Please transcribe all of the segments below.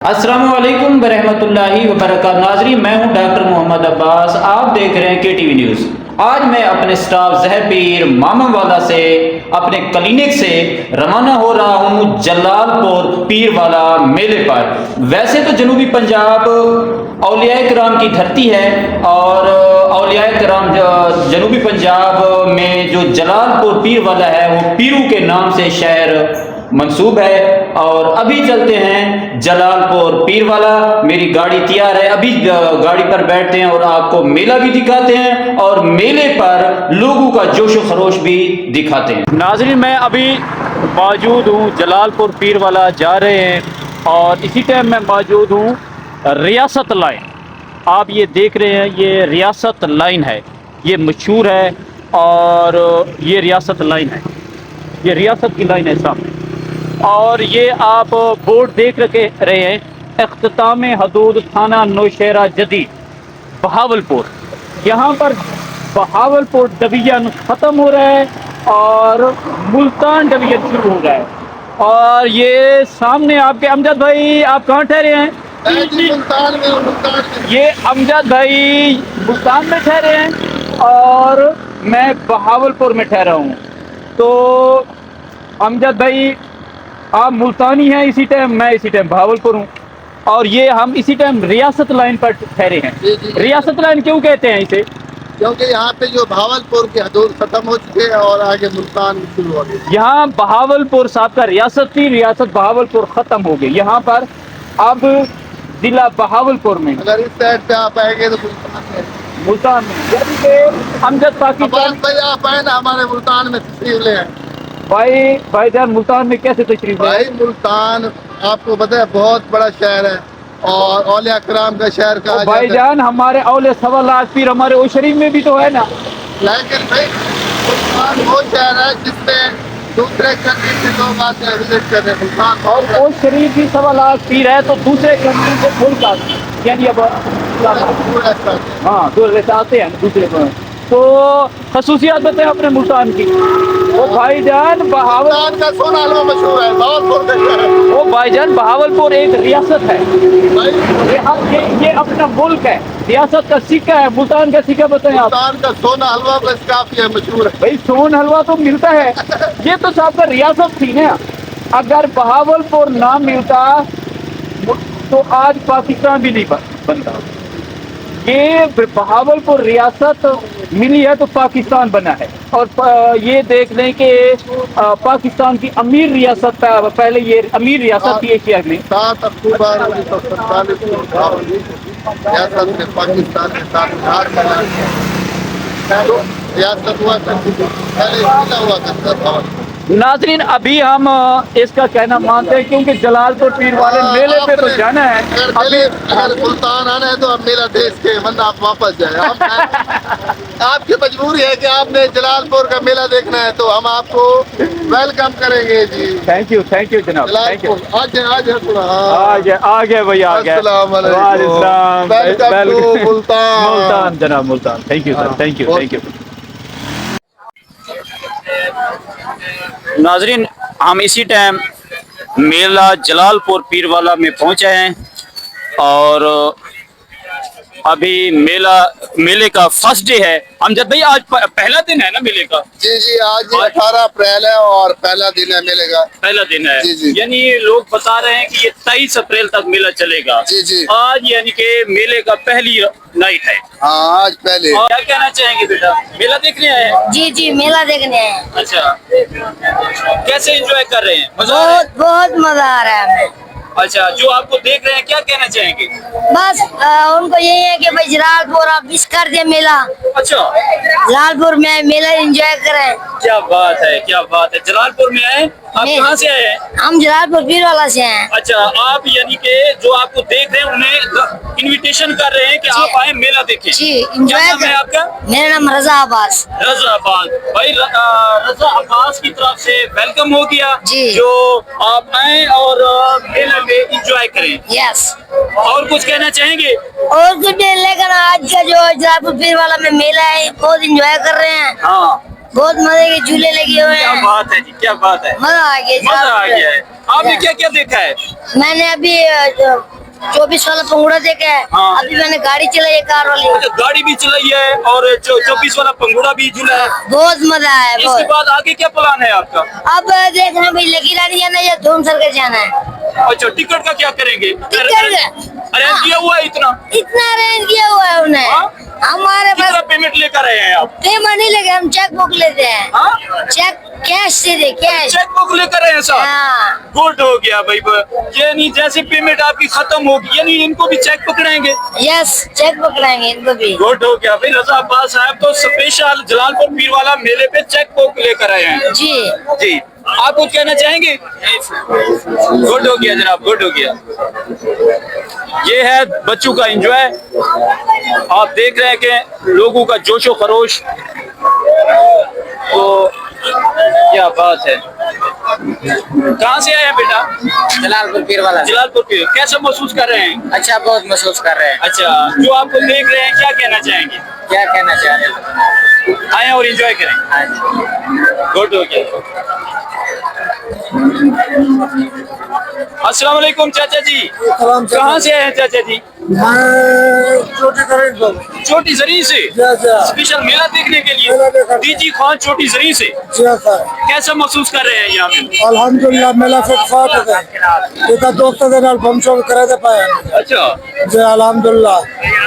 अस्सलामुअलैकुम वरहमतुल्लाहि वबरकातुहू। नाज़रीन, मैं हूं डॉक्टर मोहम्मद अब्बास। आप देख रहे हैं KTV न्यूज़। आज मैं अपने स्टाफ जहर पीर मामावाला से अपने क्लिनिक से रवाना हो रहा हूं जलालपुर पीरवाला मेले पर। वैसे तो जनूबी पंजाब औलिया कराम की धरती है और औलिया कराम जनूबी पंजाब में जो जलालपुर पीरवाला है वो पीरू के नाम से शहर मंसूब है। और अभी चलते हैं जलालपुर पीरवाला। मेरी गाड़ी तैयार है, अभी गाड़ी पर बैठते हैं और आपको मेला भी दिखाते हैं और मेले पर लोगों का जोश व खरोश भी दिखाते हैं। नाज़रीन, मैं अभी मौजूद हूँ जलालपुर पीरवाला जा रहे हैं और इसी टाइम मैं मौजूद हूँ रियासत लाइन। आप ये देख रहे हैं, ये रियासत लाइन है, ये मशहूर है और ये रियासत लाइन है, ये रियासत की लाइन है सामने। और ये आप बोर्ड देख रहे हैं, इख्तिताम हदूद थाना नौशहरा जदीद बहावलपुर। यहाँ पर बहावलपुर डिवीजन ख़त्म हो रहा है और मुल्तान डिवीजन शुरू हो रहा है। और ये सामने आपके अमजद भाई, आप कहाँ ठहरे हैं? मुल्तान में। ये अमजद भाई मुल्तान में ठहरे हैं और मैं बहावलपुर में ठहरा हूँ। तो अमजद भाई आप मुल्तानी हैं इसी टाइम, मैं इसी टाइम बहावलपुर हूँ और ये हम इसी टाइम रियासत लाइन पर ठहरे हैं। रियासत लाइन क्यों कहते हैं इसे? क्योंकि यहाँ पे जो बहावलपुर की हदूद खत्म हो चुके हैं और आगे मुल्तान शुरू हो गई। यहाँ बहावलपुर साहब का रियासत थी, रियासत बहावलपुर खत्म हो गई। यहाँ पर अब जिला बहावलपुर में, अगर इस साइड पे आप आएंगे तो मुल्तान में, यानी कि अमजद पाकिस्तान भाई आप आए ना हमारे मुल्तान में तशरीफ ले। भाईजान मुल्तान में कैसे तशरीफ भाई मुल्तान आपको पता है बहुत बड़ा शहर है और औलिया कराम का शहर कहा जाता है। भाईजान हमारे औले सवा लाख पीर हमारे ओ शरीफ में भी तो है ना। लेकिन भाई मुल्तान वो शहर है जिसमें दूसरे कंट्री से लोग आते हैं विजिट करने मुल्तान। और ओ शरीफ भी सवा लाख पीर है तो दूसरे कंट्री से मुल्क आते हैं, यानी अब हाँ दूसरे से आते हैं दूसरे पर। तो खसूसियात बताएं अपने मुल्तान की। वो भाईजान मुल्तान का सोना हलवा मशहूर है, बहावलपुर का शहर है। वो भाईजान बहावलपुर एक रियासत है, भाई ये अपना मुल्क है, रियासत का सिक्का है। मुल्तान का सिक्का बताएं आप। मुल्तान का सोना हलवा बस काफी है, मशहूर है। भाई सोन हलवा तो मिलता है, ये तो साहब का रियासत थी ना। अगर बहावलपुर ना मिलता तो आज पाकिस्तान भी नहीं बनता। ये बहावलपुर रियासत मिली है तो पाकिस्तान बना है। और ये देख लें कि पाकिस्तान की अमीर रियासत पहले ये अमीर रियासत थी एशिया में। 7 अक्टूबर 1947 को रियासत में पाकिस्तान के साथ रियासत हुआ करती थी, पहले जिला हुआ करता था। नाजरीन, अभी हम इसका कहना मानते हैं क्योंकि जलालपुर पीर वाले मेले पे तो जाना है। अगर मुल्तान आना है तो आप मेला देख के वरना आप वापस जाए। आपकी मजबूरी है कि आपने जलालपुर का मेला देखना है तो हम आपको वेलकम करेंगे जी। थैंक यू जनाब, थैंक यू। आ गया भैया, आ गया। मुल्तान जनाब, Multan. Thank you sir, thank you. नाजरीन, हम इसी टाइम मेला जलालपुर पीरवाला में पहुंचे हैं और अभी मेले का फर्स्ट डे है। अमजद भाई आज पहला दिन है ना मेले का? जी आज 18 अप्रैल है और पहला दिन है मेले का। पहला दिन है जी। यानी ये लोग बता रहे हैं कि ये 23 अप्रैल तक मेला चलेगा। जी। आज यानी कि मेले का पहली नाइट है। हाँ आज पहले। क्या कहना चाहेंगे बेटा, मेला देखने आए हैं? जी मेला देखने आए हैं। अच्छा, कैसे एंजॉय कर रहे हैं? बहुत मजा आ रहा है हमें। अच्छा, जो आपको देख रहे हैं क्या कहना चाहेंगे? बस उनको यही है कि भाई जलालपुर आप मिस कर दे मेला। अच्छा, जलालपुर में मेला एंजॉय करें। क्या बात है, क्या बात है। जलालपुर में आए आप? कहाँ से आए हैं? हम जलालपुर पीरवाला से हैं। अच्छा, आप यानी कि जो आपको देख रहे हैं उन्हें इनविटेशन कर रहे हैं कि आप आए मेला देखें। जी क्या एंजॉय नाम है आपका? मेरा नाम रजा अब्बास। रजा अब्बास भाई, रजा अब्बास की तरफ से वेलकम हो गया जी। जो आप आए और मेला में एंजॉय करें। यस। और कुछ कहना चाहेंगे? और कुछ नहीं, लेकिन आज का जो जलालपुर पीरवाला में मेला है बहुत एंजॉय कर रहे हैं। हाँ, बहुत मजे के झूले लगे हुए क्या हैं। बात है जी, क्या बात है। मजा आ गया, मजा आ गया है। आपने क्या क्या देखा है? मैंने अभी 24 वाला पंगुड़ा देखा है। हाँ। अभी मैंने गाड़ी चलाई है, कार वाली। अच्छा, गाड़ी भी चलाई है और 24 वाला पंगुड़ा भी झूला है। बहुत मजा आया। इसके बहुत। बाद आगे क्या प्लान है आपका? अब देख रहे हैं भाई, लकी रानी जाना है या धूम सर्कल जाना है। अच्छा, टिकट का क्या करेंगे? टिकट अरेंज किया हुआ है इतना? इतना अरेंज किया हुआ है उन्हें। हाँ? हमारे पास कितना पेमेंट लेकर आए हैं आप? पेमेंट नहीं लगे, हम चेक बुक लेते हैं। हाँ? चेक कैश से दे, कैश। चेक बुक लेकर आए हैं साहब? हाँ। गुड हो गया भाई। यानी जैसे पेमेंट आपकी खत्म होगी, यानी इनको भी चेक पकड़ाएंगे? यस, चेक पकड़ाएंगे इनको भी। गुड हो गया भाई। रजा अब्बास साहब तो स्पेशल जलालपुर पीरवाला मेले पे चेक बुक लेकर आए हैं। जी जी, आप कुछ कहना चाहेंगे? गुड हो गया जनाब, गुड हो गया। ये है बच्चों का एंजॉय। आप देख रहे हैं कि लोगों का जोशो खरोश, तो क्या बात है। कहाँ से आए हैं बेटा? जलालपुर पीरवाला से। जलालपुर पीर। कैसा महसूस कर रहे हैं? अच्छा, बहुत महसूस कर रहे हैं। अच्छा, जो आपको देख रहे हैं क्या कहना चाहेंगे? क्या कहना चाह रहे हैं? आए और एंजॉय करें। हाँ जी। गुड हो गया। अस्सलाम वालेकुम चाचा जी। कहाँ से आए हैं चाचा जी? छोटी जरी से स्पेशल मेला देखने के लिए। डीजी खान छोटी जरी से कैसा महसूस कर रहे हैं यहाँ पे? अल्हम्दुलिल्लाह मेला फिट-फाट है। इतना दोस्तों के नाल फंक्शन करे दे पाए। अच्छा, जी अल्हम्दुलिल्लाह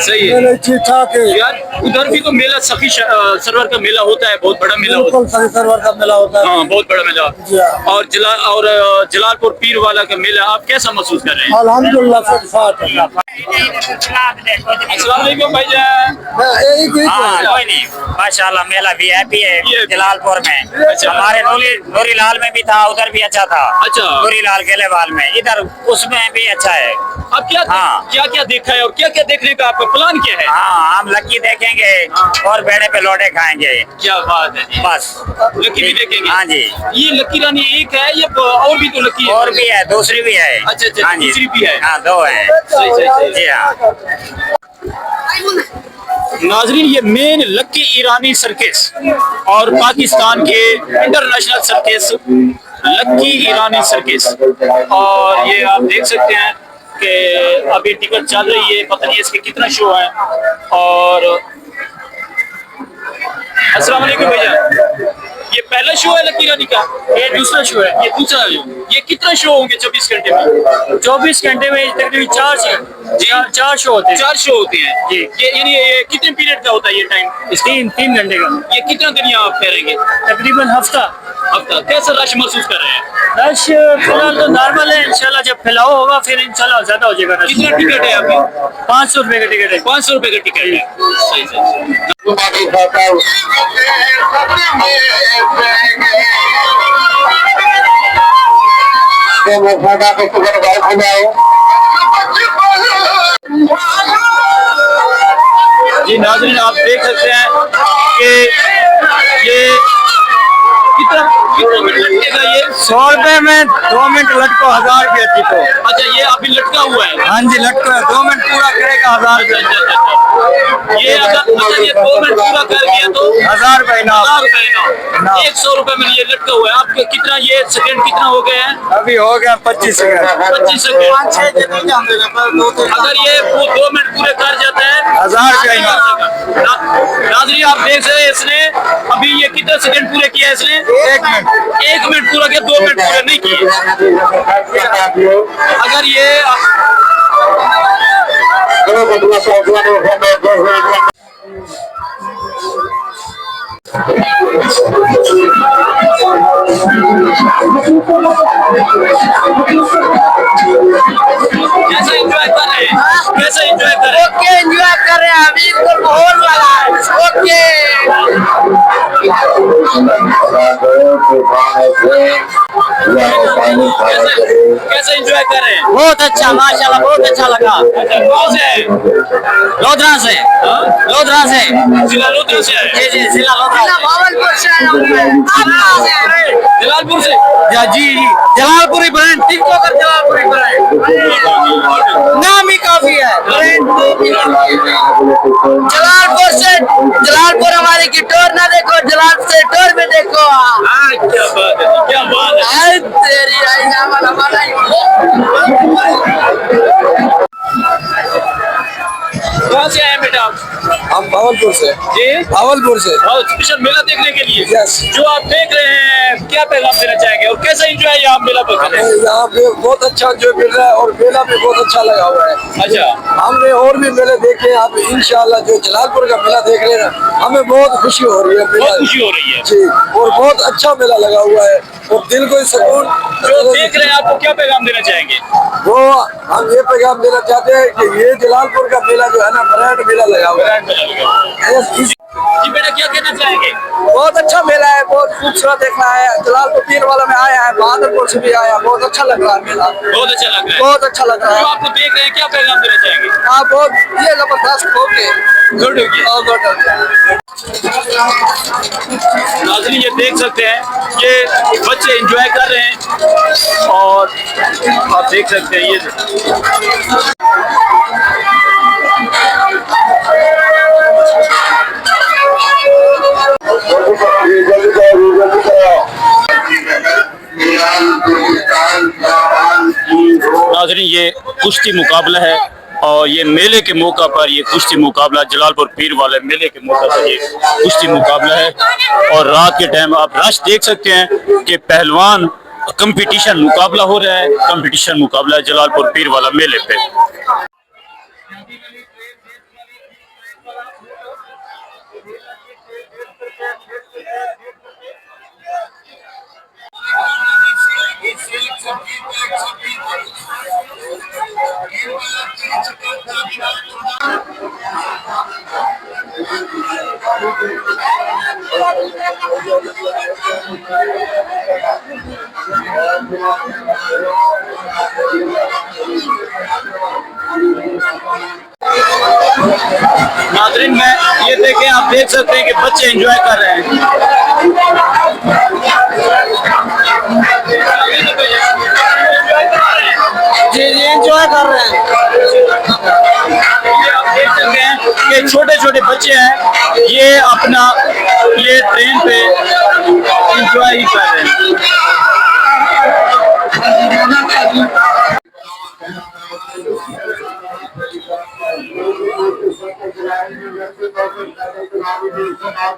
सही है मेले ठीक-ठाक है। यार। उधर भी तो मेला सखी सरवर का मेला होता है, बहुत बड़ा मेला होता बिल्कुल सही सरवर का मेला होता है। है। हाँ, बहुत बड़ा मेला। जी हाँ। और जलालपुर पीर वाला का मेला आप कैसा महसूस कर रहे हैं? अल्हम्दुलिल्लाह फिट-फाट है। अस्सलाम वालेकुम भाईजान। हाँ, कोई नहीं, माशाल्लाह मेला वीआईपी है जलालपुर में। अच्छा। हमारे नूरी लाल में भी था, उधर भी अच्छा था। अच्छा। नूरी लाल केलेवाल में, इधर उसमें भी अच्छा है। अब हाँ। क्या क्या देखा है और क्या क्या देखने का आपका प्लान क्या है? हाँ, हम लक्की देखेंगे और बेड़े पे लोटे खाएंगे। क्या बात है जी। बस लकी भी देखेंगे? हाँ जी। ये लकी रानी एक है, ये और भी तो लकी है? और भी है, दूसरी भी है। अच्छा, अच्छा, हाँ जी। दूसरी भी है? हाँ, दो है। सही सही सही। जी हाँ। नाजरीन, ये मेन लक्की ईरानी सर्किस और पाकिस्तान के इंटरनेशनल सर्किस लक्की ईरानी सर्किस। और ये आप देख सकते हैं कि अभी टिकट चल रही है, पता नहीं इसके कितना शो है। और अस्सलाम वालेकुम भैया, ये पहला शो है लकी रानी का? ये दूसरा शो है। ये दूसरा शो। ये कितना शो होंगे 24 घंटे में? 24 घंटे में तकरीबन 4 शो होते हैं। 4 शो होते हैं जी। ये कितने पीरियड का होता है ये टाइम? 3 घंटे का। ये कितना दिन यहाँ आप ठहरेंगे? तकरीबन हफ्ता। कैसा रश महसूस कर रहे हैं? रश फिलहाल तो नॉर्मल है, इंशाल्लाह जब फैलाव होगा फिर इंशाल्लाह ज्यादा हो जाएगा। कितना टिकट है आपकी? 500 रुपए का टिकट है। 500 रुपए का टिकट है। सही सही। जी नाज़रीन, आप देख सकते हैं कि ये कितना मिनट लटकेगा ये? 100 रुपए में 2 मिनट लटको 1000 रुपये थी तो। अच्छा, ये अभी लटका हुआ है? हाँ जी, लटको है। 2 मिनट पूरा करेगा 1000 रुपये। ये अगर ये 2 मिनट पूरा कर दिया तो 1000 रुपये ना। 1000 रुपए ना। 100 रुपए में ये लटका हुआ है। आपके कितना ये सेकंड कितना हो गए हैं? अभी हो गया 25 सेकंड। 25 सेकंड। अगर ये 2 मिनट पूरे कर जाता है 1000 रुपये ना। नाज़रीन, आप देख रहे हैं इसने अभी ये कितना सेकंड पूरे किया है इसने? 1 मिनट पूरा किया, 2 मिनट पूरे नहीं किए। अगर ये कैसा एंजॉय कर रहे हैं? कैसा एंजॉय कर रहे हैं? ओके, एंजॉय कर रहे हैं। अभी इनको माहौल लगा है। ओके। कैसा एंजॉय कर रहे हैं? बहुत अच्छा, माशाल्लाह बहुत अच्छा लगा। अच्छा, कौन से है? लोधरा से। लोधरा से। जिला लोधरा से आए? जी जी, जिला लोधरा से। भावलपुर से आया हूँ मैं। आप कहाँ से आए हैं? जलालपुर से। जी जी, Jalalpuri brand, TikToker Jalalpuri brand, नाम ही काफी है। जलालपुर से, जलालपुर हमारी की टोर ना देखो, जलालपुर से टोर में देखो। हाँ, क्या बात है, क्या बात है। तेरी आई ना वाला वाला कहाँ से आए बेटा आप? हम भावलपुर से। जी भावलपुर से। और स्पेशल मेला देखने के लिए। Yes। जो आप देख रहे हैं क्या पैगाम देना चाहेंगे और कैसा एंजॉय यहाँ मेला पर कर रहे हैं? यहाँ पे बहुत अच्छा जो मिल रहा है और मेला भी बहुत अच्छा लगा हुआ है। अच्छा, हमने और भी मेले देखे हैं, आप इंशाल्लाह जो जलालपुर का मेला देख रहे हैं हमें बहुत खुशी हो रही है। बहुत खुशी हो रही है जी, और बहुत अच्छा मेला लगा हुआ है और दिल को सुकून। जो देख रहे हैं आपको क्या पैगाम देना चाहेंगे? वो हम ये पैगाम देना चाहते हैं कि ये जलालपुर का मेला जो है ना ब्रांड मेला लगा हुआ है। जी बेटा क्या कहना चाहेंगे? बहुत अच्छा मेला है, बहुत खूबसूरत देखना है। जलालपुर पीर वाला में आया है, बहादुरपुर से भी आया, बहुत अच्छा लग रहा है मेला। बहुत अच्छा लग रहा है। बहुत अच्छा लग रहा जो है। आपको देख रहे हैं क्या पैगाम देना चाहेंगे? हाँ, बहुत ये जबरदस्त हो गए। गुड हो गया। और गुड हो गया। नाज़रीन ये देख सकते हैं ये बच्चे एंजॉय कर रहे हैं और आप देख सकते हैं ये नाज़रीन ये कुश्ती मुकाबला है और ये मेले के मौका पर ये कुश्ती मुकाबला जलालपुर पीर वाले मेले के मौका पर ये कुश्ती मुकाबला है और रात के टाइम आप रश देख सकते हैं कि पहलवान कंपटीशन मुकाबला हो रहा है। कंपटीशन मुकाबला है जलालपुर पीर वाला मेले पे। नाज़रीन में ये देखें, आप देख सकते हैं कि बच्चे एंजॉय कर रहे हैं। जी जी, एंजॉय कर रहे हैं। आप देख सकते हैं कि छोटे छोटे बच्चे हैं ये अपना ये ट्रेन पे एंजॉय ही कर रहे हैं। आप